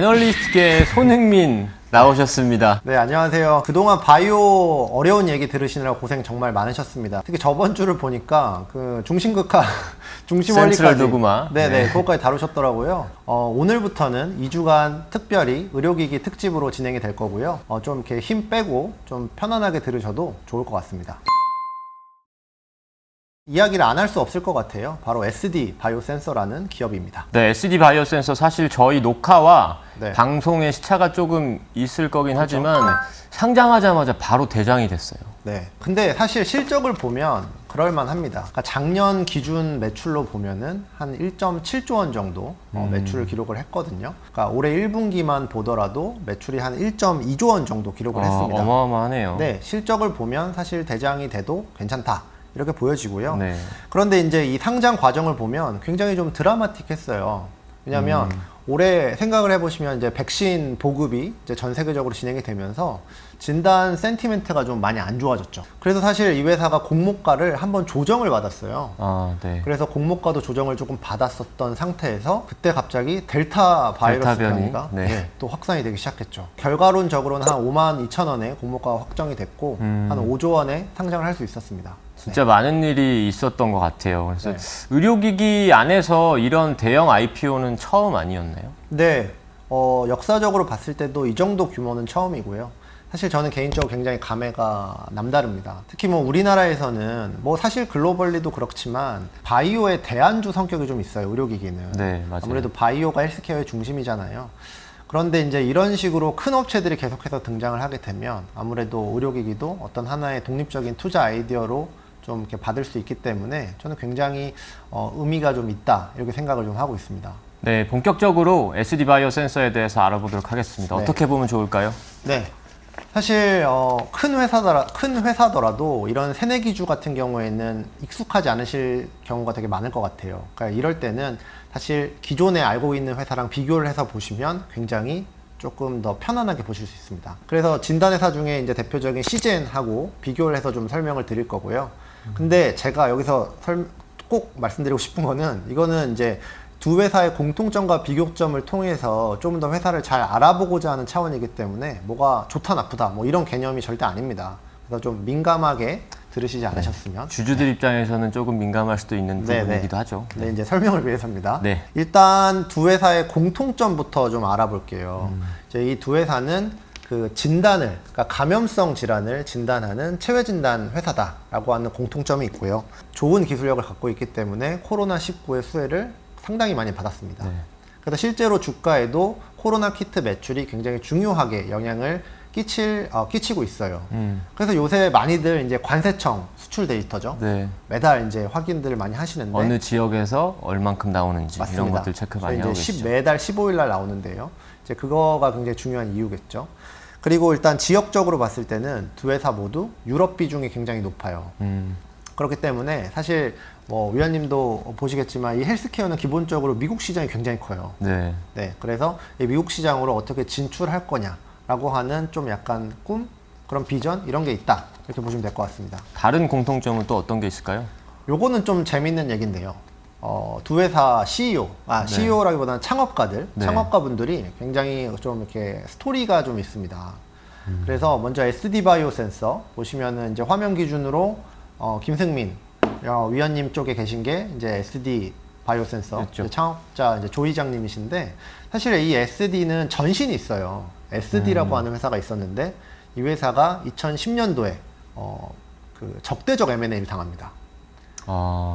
애널리스트계 손흥민 나오셨습니다. 네, 안녕하세요. 그동안 바이오 어려운 얘기 들으시느라 고생 정말 많으셨습니다. 특히 저번 주를 보니까 그 중심극화, 중심원리까지 센트럴 도그마. 네네, 그것까지 다루셨더라고요. 오늘부터는 2주간 특별히 의료기기 특집으로 진행이 될 거고요. 좀 이렇게 힘 빼고 좀 편안하게 들으셔도 좋을 것 같습니다. 이야기를 안 할 수 없을 것 같아요. 바로 SD 바이오센서라는 기업입니다. 네, SD 바이오센서 사실 저희 녹화와 네. 방송에 시차가 조금 있을 거긴 하지만 상장하자마자 바로 대장이 됐어요. 네. 근데 사실 실적을 보면 그럴만 합니다. 그러니까 작년 기준 매출로 보면은 한 1.7조 원 정도 매출을 기록을 했거든요. 그러니까 올해 1분기만 보더라도 매출이 한 1.2조 원 정도 기록을 했습니다. 어마어마하네요. 네. 실적을 보면 사실 대장이 돼도 괜찮다. 이렇게 보여지고요. 네. 그런데 이제 이 상장 과정을 보면 굉장히 좀 드라마틱했어요. 왜냐하면 올해 생각을 해보시면 이제 백신 보급이 이제 전 세계적으로 진행이 되면서 진단 센티멘트가 좀 많이 안 좋아졌죠. 그래서 사실 이 회사가 공모가를 한번 조정을 받았어요. 네. 그래서 공모가도 조정을 조금 받았었던 상태에서 그때 갑자기 델타 바이러스 델타 변이? 변이가 네. 또 확산이 되기 시작했죠. 결과론적으로는 한 52,000원에 공모가가 확정이 됐고 한 5조 원에 상장을 할 수 있었습니다. 진짜 많은 일이 있었던 것 같아요. 그래서 네. 의료기기 안에서 이런 대형 IPO는 처음 아니었나요? 네, 역사적으로 봤을 때도 이 정도 규모는 처음이고요. 사실 저는 개인적으로 굉장히 감회가 남다릅니다. 특히 뭐 우리나라에서는 뭐 사실 글로벌리도 그렇지만 바이오의 대안주 성격이 좀 있어요, 의료기기는. 네, 맞아요. 아무래도 바이오가 헬스케어의 중심이잖아요. 그런데 이제 이런 식으로 큰 업체들이 계속해서 등장을 하게 되면 아무래도 의료기기도 어떤 하나의 독립적인 투자 아이디어로 좀 이렇게 받을 수 있기 때문에 저는 굉장히 의미가 좀 있다 이렇게 생각을 좀 하고 있습니다. 네, 본격적으로 SD 바이오 센서에 대해서 알아보도록 하겠습니다. 네. 어떻게 보면 좋을까요? 네. 사실 큰 회사더라도 이런 새내기주 같은 경우에는 익숙하지 않으실 경우가 되게 많을 것 같아요. 그러니까 이럴 때는 사실 기존에 알고 있는 회사랑 비교를 해서 보시면 굉장히 조금 더 편안하게 보실 수 있습니다. 그래서 진단회사 중에 이제 대표적인 시젠하고 비교를 해서 좀 설명을 드릴 거고요. 근데 제가 여기서 꼭 말씀드리고 싶은 거는 이거는 이제 두 회사의 공통점과 비교점을 통해서 좀 더 회사를 잘 알아보고자 하는 차원이기 때문에 뭐가 좋다 나쁘다 뭐 이런 개념이 절대 아닙니다. 그래서 좀 민감하게 들으시지 않으셨으면. 주주들 입장에서는 조금 민감할 수도 있는 부분이기도 하죠. 네, 이제 설명을 위해서입니다. 네. 일단 두 회사의 공통점부터 좀 알아볼게요. 이제 이 두 회사는 그 진단을, 그러니까 감염성 질환을 진단하는 체외 진단 회사다라고 하는 공통점이 있고요. 좋은 기술력을 갖고 있기 때문에 코로나19의 수혜를 상당히 많이 받았습니다. 네. 그래서 실제로 주가에도 코로나 키트 매출이 굉장히 중요하게 영향을 끼치고 있어요. 그래서 요새 많이들 이제 관세청 수출 데이터죠. 네. 매달 이제 확인들을 많이 하시는데 어느 지역에서 얼만큼 나오는지 맞습니다. 이런 것들 체크 많이 이제 하고 계시죠. 매달 15일 날 나오는데요. 이제 그거가 굉장히 중요한 이유겠죠. 그리고 일단 지역적으로 봤을 때는 두 회사 모두 유럽 비중이 굉장히 높아요. 그렇기 때문에 사실 뭐 위원님도 보시겠지만 이 헬스케어는 기본적으로 미국 시장이 굉장히 커요. 네. 네, 그래서 이 미국 시장으로 어떻게 진출할 거냐라고 하는 좀 약간 꿈, 그런 비전 이런 게 있다 이렇게 보시면 될 것 같습니다. 다른 공통점은 또 어떤 게 있을까요? 요거는 좀 재밌는 얘기인데요. 두 회사 CEO, CEO라기보다는 창업가들, 네. 창업가분들이 굉장히 좀 이렇게 스토리가 좀 있습니다. 그래서 먼저 SD 바이오 센서 보시면은 이제 화면 기준으로 김승민 위원님 쪽에 계신 게 이제 SD 바이오 센서 그렇죠. 창업자 이제 조 이장님이신데 사실 이 SD는 전신이 있어요. SD라고 하는 회사가 있었는데 이 회사가 2010년도에 그 적대적 M&A를 당합니다.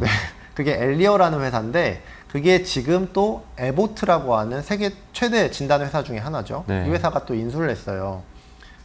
네, 그게 엘리어라는 회사인데 그게 지금 또 에보트라고 하는 세계 최대 진단 회사 중에 하나죠. 네. 이 회사가 또 인수를 했어요.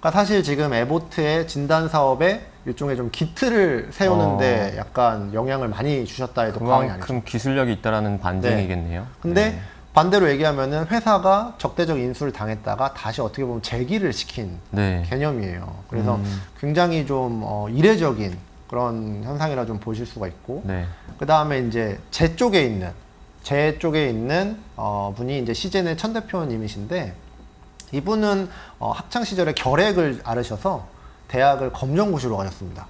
그러니까 사실 지금 에보트의 진단 사업에 일종의 좀 기틀을 세우는데 약간 영향을 많이 주셨다 해도 과언이 아니죠. 그만큼 기술력이 있다라는 반증이겠네요. 근데 네. 반대로 얘기하면은 회사가 적대적 인수를 당했다가 다시 어떻게 보면 재기를 시킨 네. 개념이에요. 그래서 굉장히 좀 이례적인 그런 현상이라 좀 보실 수가 있고, 네. 그 다음에 이제 제 쪽에 있는 분이 이제 시젠의 천 대표님이신데 이분은 학창 시절에 결핵을 앓으셔서 대학을 검정고시로 가셨습니다.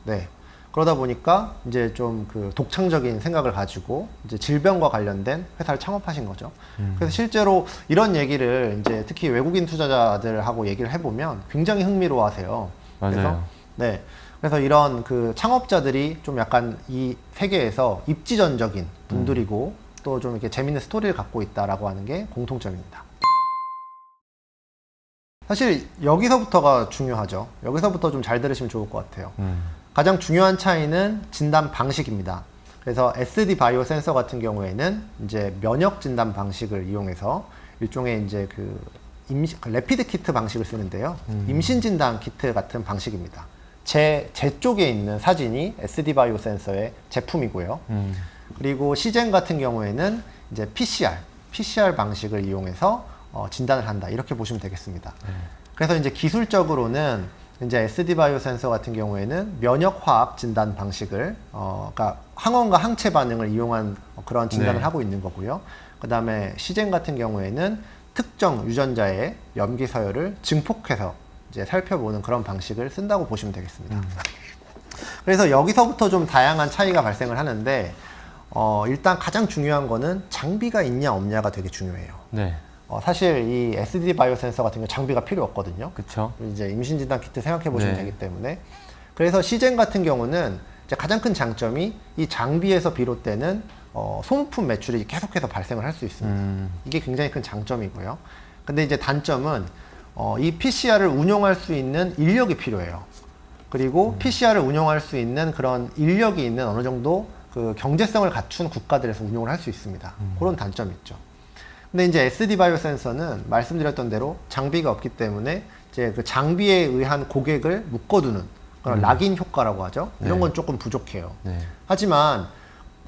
네. 그러다 보니까 이제 좀 그 독창적인 생각을 가지고 이제 질병과 관련된 회사를 창업하신 거죠. 그래서 실제로 이런 얘기를 이제 특히 외국인 투자자들하고 얘기를 해보면 굉장히 흥미로워하세요. 맞아요. 네. 그래서 이런 그 창업자들이 좀 약간 이 세계에서 입지전적인 분들이고 또 좀 이렇게 재밌는 스토리를 갖고 있다라고 하는 게 공통점입니다. 사실 여기서부터가 중요하죠. 여기서부터 좀 잘 들으시면 좋을 것 같아요. 가장 중요한 차이는 진단 방식입니다. 그래서 SD 바이오 센서 같은 경우에는 이제 면역 진단 방식을 이용해서 일종의 이제 그 레피드 키트 방식을 쓰는데요. 임신 진단 키트 같은 방식입니다. 제 쪽에 있는 사진이 SD 바이오 센서의 제품이고요. 그리고 시젠 같은 경우에는 이제 PCR 방식을 이용해서 진단을 한다. 이렇게 보시면 되겠습니다. 그래서 이제 기술적으로는 이제 SD 바이오 센서 같은 경우에는 면역 화학 진단 방식을 그러니까 항원과 항체 반응을 이용한 그런 진단을 네. 하고 있는 거고요. 그다음에 시젠 같은 경우에는 특정 유전자의 염기 서열을 증폭해서 이제 살펴보는 그런 방식을 쓴다고 보시면 되겠습니다. 그래서 여기서부터 좀 다양한 차이가 발생을 하는데 일단 가장 중요한 거는 장비가 있냐 없냐가 되게 중요해요. 네. 사실 이 SD 바이오 센서 같은 경우 장비가 필요 없거든요. 그쵸. 이제 임신 진단 키트 생각해 보시면 네. 되기 때문에 그래서 시젠 같은 경우는 이제 가장 큰 장점이 이 장비에서 비롯되는 소모품 매출이 계속해서 발생을 할 수 있습니다. 이게 굉장히 큰 장점이고요. 근데 이제 단점은 이 PCR을 운용할 수 있는 인력이 필요해요. 그리고 PCR을 운용할 수 있는 그런 인력이 있는 어느 정도 그 경제성을 갖춘 국가들에서 운용을 할 수 있습니다. 그런 단점이 있죠. 근데 이제 SD 바이오 센서는 말씀드렸던 대로 장비가 없기 때문에 이제 그 장비에 의한 고객을 묶어두는 그런 락인 효과라고 하죠. 이런 네. 건 조금 부족해요. 네. 하지만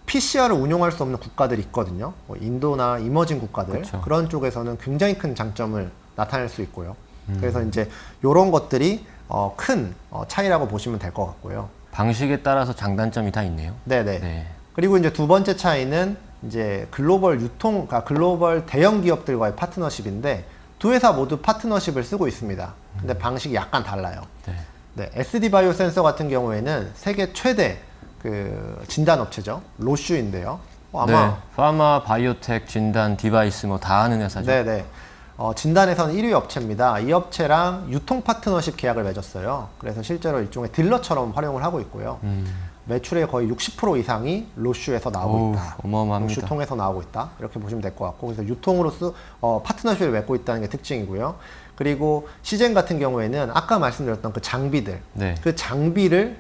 PCR을 운용할 수 없는 국가들이 있거든요. 뭐 인도나 이머징 국가들 그쵸. 그런 쪽에서는 굉장히 큰 장점을 나타낼 수 있고요. 그래서 이제 이런 것들이 큰 차이라고 보시면 될 것 같고요. 방식에 따라서 장단점이 다 있네요. 네네. 네. 그리고 이제 두 번째 차이는 이제 글로벌 그러니까 글로벌 대형 기업들과의 파트너십인데 두 회사 모두 파트너십을 쓰고 있습니다. 근데 방식이 약간 달라요. 네. 네, SD 바이오 센서 같은 경우에는 세계 최대 그 진단 업체죠. 로슈인데요. 아마 네. 파마, 바이오텍, 진단, 디바이스 뭐 다 하는 회사죠. 네네. 진단에서는 1위 업체입니다. 이 업체랑 유통 파트너십 계약을 맺었어요. 그래서 실제로 일종의 딜러처럼 활용을 하고 있고요. 매출의 거의 60% 이상이 로슈에서 나오고 오우, 있다. 어마어마합니다. 로슈 통해서 나오고 있다. 이렇게 보시면 될 것 같고, 그래서 유통으로서 파트너십을 맺고 있다는 게 특징이고요. 그리고 시젠 같은 경우에는 아까 말씀드렸던 그 장비들, 네. 그 장비를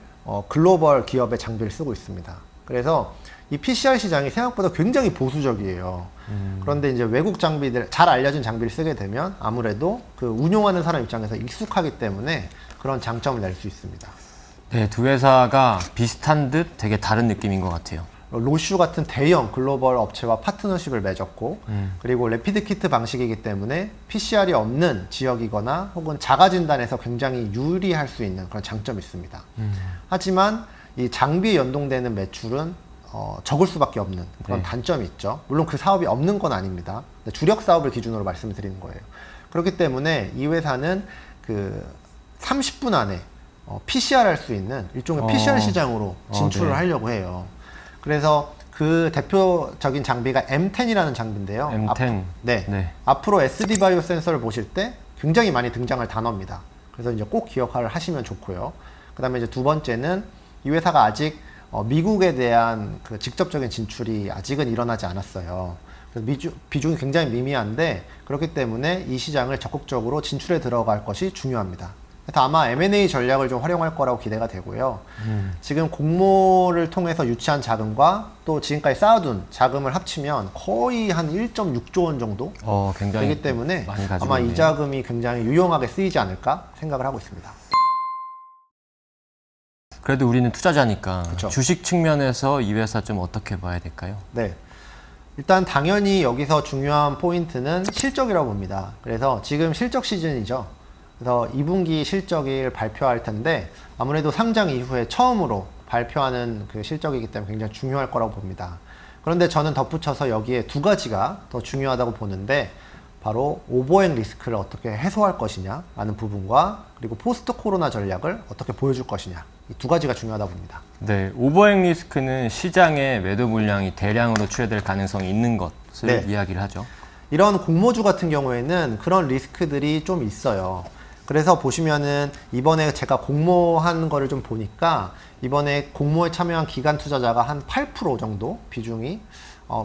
글로벌 기업의 장비를 쓰고 있습니다. 그래서 이 PCR 시장이 생각보다 굉장히 보수적이에요. 그런데 이제 외국 장비들, 잘 알려진 장비를 쓰게 되면 아무래도 그 운용하는 사람 입장에서 익숙하기 때문에 그런 장점을 낼 수 있습니다. 네, 두 회사가 비슷한 듯 되게 다른 느낌인 것 같아요. 로슈 같은 대형 글로벌 업체와 파트너십을 맺었고 그리고 레피드 키트 방식이기 때문에 PCR이 없는 지역이거나 혹은 자가 진단에서 굉장히 유리할 수 있는 그런 장점이 있습니다. 하지만 이 장비에 연동되는 매출은 적을 수밖에 없는 그런 네. 단점이 있죠. 물론 그 사업이 없는 건 아닙니다. 주력 사업을 기준으로 말씀을 드리는 거예요. 그렇기 때문에 이 회사는 그 30분 안에 PCR 할 수 있는 일종의 PCR 시장으로 진출을 네. 하려고 해요. 그래서 그 대표적인 장비가 M10이라는 장비인데요. M10. 네. 앞으로 SD 바이오 센서를 보실 때 굉장히 많이 등장할 단어입니다. 그래서 이제 꼭 기억을 하시면 좋고요. 그 다음에 이제 두 번째는 이 회사가 아직 미국에 대한 그 직접적인 진출이 아직은 일어나지 않았어요. 그래서 비중이 굉장히 미미한데 그렇기 때문에 이 시장을 적극적으로 진출해 들어갈 것이 중요합니다. 그래서 아마 M&A 전략을 좀 활용할 거라고 기대가 되고요. 지금 공모를 통해서 유치한 자금과 또 지금까지 쌓아둔 자금을 합치면 거의 한 1.6조 원 정도 굉장히 되기 때문에 많이 가지고 아마 이 있네요. 자금이 굉장히 유용하게 쓰이지 않을까 생각을 하고 있습니다. 그래도 우리는 투자자니까 그쵸. 주식 측면에서 이 회사 좀 어떻게 봐야 될까요? 네. 일단 당연히 여기서 중요한 포인트는 실적이라고 봅니다. 그래서 지금 실적 시즌이죠. 그래서 2분기 실적을 발표할 텐데 아무래도 상장 이후에 처음으로 발표하는 그 실적이기 때문에 굉장히 중요할 거라고 봅니다. 그런데 저는 덧붙여서 여기에 두 가지가 더 중요하다고 보는데 바로 오버행 리스크를 어떻게 해소할 것이냐라는 부분과 그리고 포스트 코로나 전략을 어떻게 보여줄 것이냐, 이 두 가지가 중요하다 봅니다. 네, 오버행 리스크는 시장에 매도 물량이 대량으로 출회될 가능성이 있는 것을 네. 이야기를 하죠. 이런 공모주 같은 경우에는 그런 리스크들이 좀 있어요. 그래서 보시면은 이번에 제가 공모한 거를 좀 보니까 이번에 공모에 참여한 기관 투자자가 한 8% 정도 비중이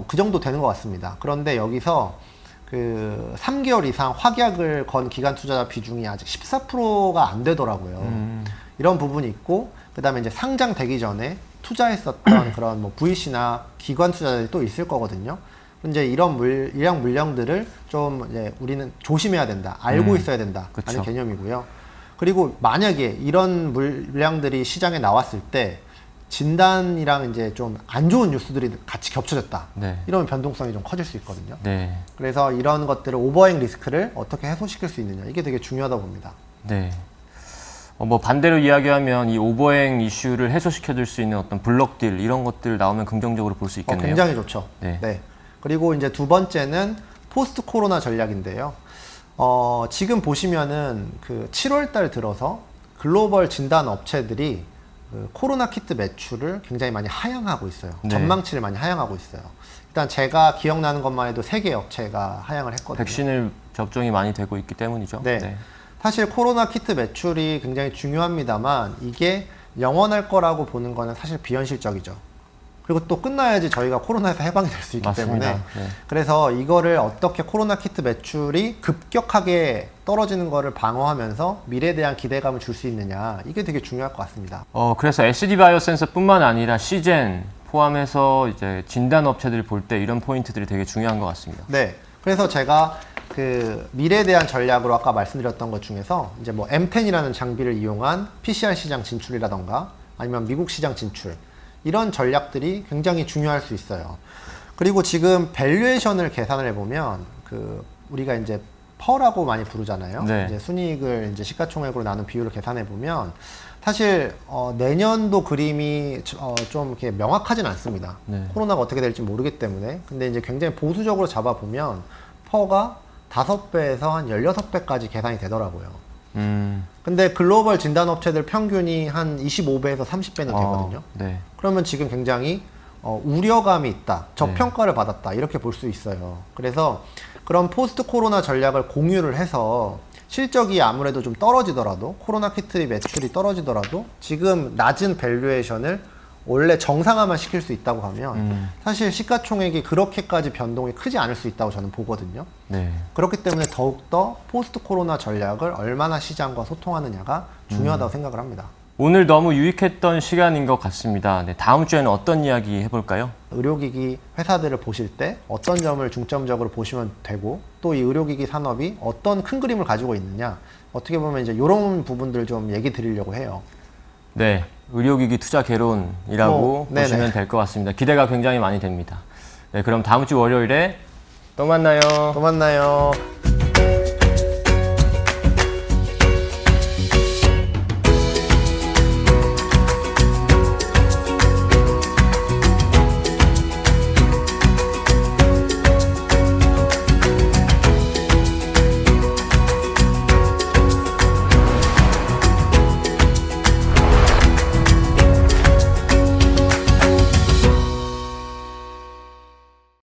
그 정도 되는 것 같습니다. 그런데 여기서 그 3개월 이상 확약을 건 기관 투자자 비중이 아직 14%가 안 되더라고요. 이런 부분이 있고, 그 다음에 이제 상장되기 전에 투자했었던 그런 뭐 VC나 기관 투자자들이 또 있을 거거든요. 이제 이런 물량들을 좀 이제 우리는 조심해야 된다, 알고 있어야 된다 그쵸. 라는 개념이고요. 그리고 만약에 이런 물량들이 시장에 나왔을 때 진단이랑 이제 좀 안 좋은 뉴스들이 같이 겹쳐졌다. 네. 이러면 변동성이 좀 커질 수 있거든요. 네. 그래서 이런 것들을 오버행 리스크를 어떻게 해소시킬 수 있느냐, 이게 되게 중요하다 봅니다. 네. 뭐 반대로 이야기하면 이 오버행 이슈를 해소시켜줄 수 있는 어떤 블록딜 이런 것들 나오면 긍정적으로 볼 수 있겠네요. 굉장히 좋죠. 네. 네. 그리고 이제 두 번째는 포스트 코로나 전략인데요. 지금 보시면은 그 7월 달 들어서 글로벌 진단 업체들이 그 코로나 키트 매출을 굉장히 많이 하향하고 있어요. 네. 전망치를 많이 하향하고 있어요. 일단 제가 기억나는 것만 해도 3개 업체가 하향을 했거든요. 백신을 접종이 많이 되고 있기 때문이죠. 네. 사실 코로나 키트 매출이 굉장히 중요합니다만 이게 영원할 거라고 보는 거는 사실 비현실적이죠. 그리고 또 끝나야지 저희가 코로나에서 해방이 될 수 있기 맞습니다. 때문에 네. 그래서 이거를 어떻게 코로나 키트 매출이 급격하게 떨어지는 거를 방어하면서 미래에 대한 기대감을 줄 수 있느냐, 이게 되게 중요할 것 같습니다. 그래서 SD 바이오센서뿐만 아니라 시젠 포함해서 이제 진단 업체들 볼 때 이런 포인트들이 되게 중요한 것 같습니다. 네. 그래서 제가 그 미래에 대한 전략으로 아까 말씀드렸던 것 중에서 이제 뭐 M10이라는 장비를 이용한 PCR 시장 진출이라던가 아니면 미국 시장 진출, 이런 전략들이 굉장히 중요할 수 있어요. 그리고 지금 밸류에이션을 계산을 해보면 그 우리가 이제 퍼라고 많이 부르잖아요. 네. 이제 순이익을 이제 시가총액으로 나눈 비율을 계산해 보면 사실 내년도 그림이 좀 이렇게 명확하진 않습니다. 네. 코로나가 어떻게 될지 모르기 때문에. 근데 이제 굉장히 보수적으로 잡아보면 퍼가 5배에서 한 16배까지 계산이 되더라고요. 근데 글로벌 진단 업체들 평균이 한 25배에서 30배는 되거든요. 네. 그러면 지금 굉장히 우려감이 있다, 저평가를 받았다, 이렇게 볼 수 있어요. 그래서 그런 포스트 코로나 전략을 공유를 해서 실적이 아무래도 좀 떨어지더라도, 코로나 키트 매출이 떨어지더라도 지금 낮은 밸류에이션을 원래 정상화만 시킬 수 있다고 하면 사실 시가총액이 그렇게까지 변동이 크지 않을 수 있다고 저는 보거든요. 네. 그렇기 때문에 더욱더 포스트 코로나 전략을 얼마나 시장과 소통하느냐가 중요하다고 생각을 합니다. 오늘 너무 유익했던 시간인 것 같습니다. 네, 다음 주에는 어떤 이야기 해볼까요? 의료기기 회사들을 보실 때 어떤 점을 중점적으로 보시면 되고, 또 이 의료기기 산업이 어떤 큰 그림을 가지고 있느냐, 어떻게 보면 이제 이런 부분들 좀 얘기 드리려고 해요. 네, 의료기기 투자 개론이라고 네네. 보시면 될 것 같습니다. 기대가 굉장히 많이 됩니다. 네, 그럼 다음 주 월요일에 또 만나요. 또 만나요.